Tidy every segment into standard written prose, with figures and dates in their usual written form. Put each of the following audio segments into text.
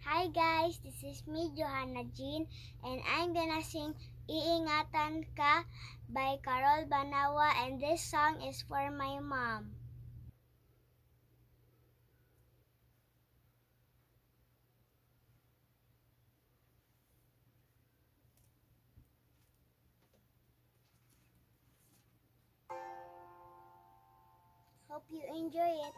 Hi guys, this is me, Johanna Jean, and I'm gonna sing Iingatan Ka by Carol Banawa, and this song is for my mom. Hope you enjoy it.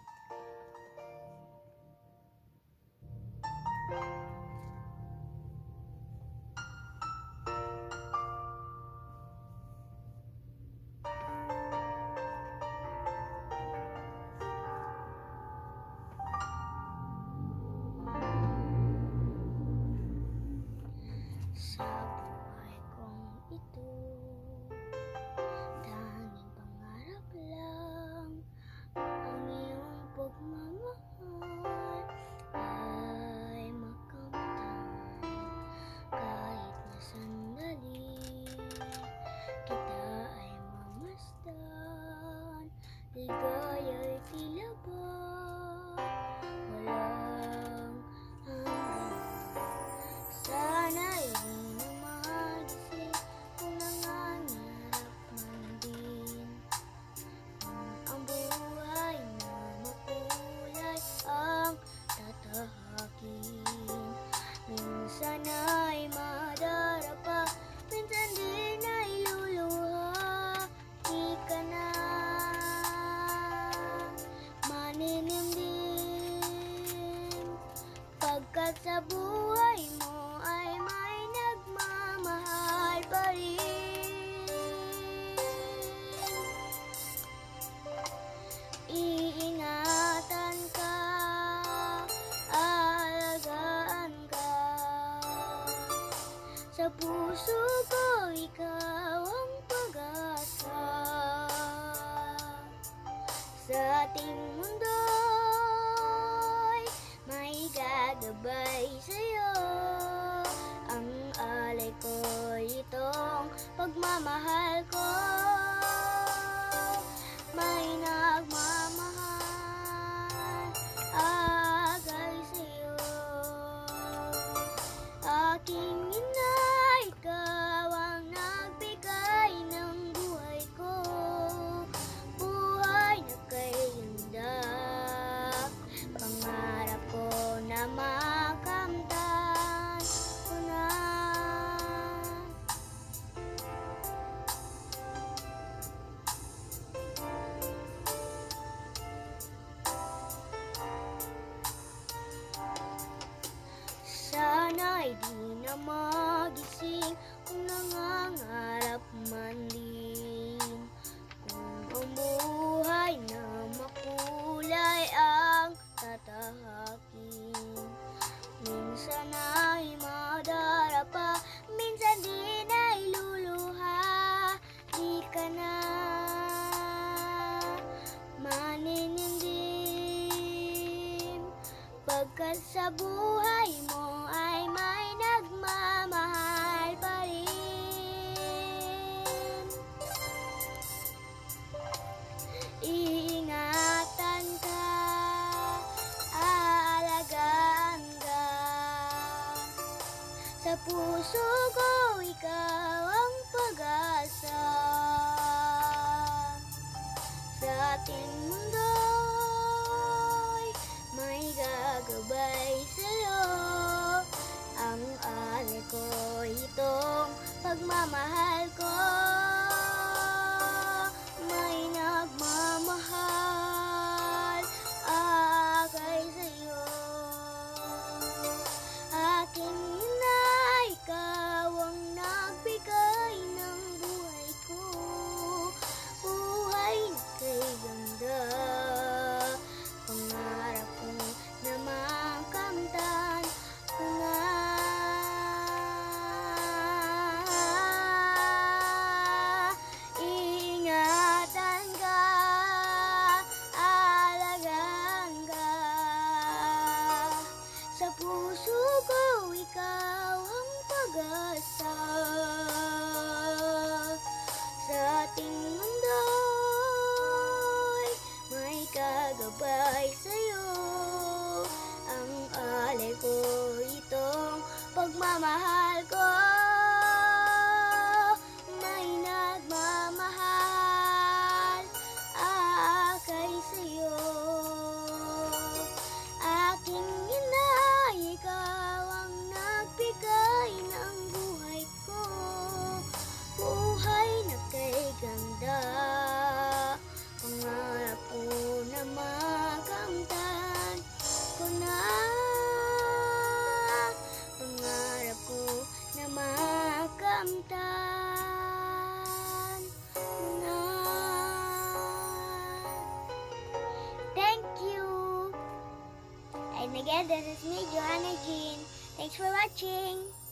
Sa buhay kong ito, tanging pangarap lang ang iyong pagmamahal ay makamtan. Kahit na sandali kita ay mamasdan, ligaya'y tila ba walang hanggan. Sana'y di na magising kung nangangarap man din, ang buhay na makulay ang tatahakin. Minsan ay madarapa, minsan din ay luluha. Di ka na maninimdim, pagkat sa buhay mo ay may nagmamahal pa rin. Iingatan ka, aalagaan ka, sa puso ko ikaw ang pag-asa. Sa ating mundo'y may gagabay sa'yo, ang alay ko'y itong pagmamahal ko. May nagmamahal agay sa'yo, aking ina, ikaw ang nagbigay ng buhay ko, buhay na kay ganda, pangarap ko na makamtan ko na. Sana'y di na magising kung nangangarap man din, kung ang buhay na makulay ang tatahakin. Minsan ay madarapa, minsan din ay luluha. Di ka na maninindim, pagkat sa buhay mo ay may nagmamahal pa rin. Iingatan ka, aalagaan ka, sa puso ko ikaw ang pag-asa. Sa ating mundo'y may gagabay sa'yo, ang alay ko itong pagmamahal ko. May nagmamahal agay sa'yo, aking ina, ikaw ang nagbigay ng buhay ko, buhay na kay ganda, pangarap ko na makamtan ko na. Iingatan ka, aalagaan ka, sa puso ko ikaw ang pag-asa. Sa ating mundo'y may kagabay sa'yo, ang alay ko'y mahal ko. May nagmamahal kay sa'yo. Aking ina, ikaw ang nagbigay ng buhay ko. Buhay na kay ganda. Pangarap ko na makamtan ko na. Pangarap ko na makamtan ko na. Thank you. And again, this is me, Johanna Jean. Thanks for watching.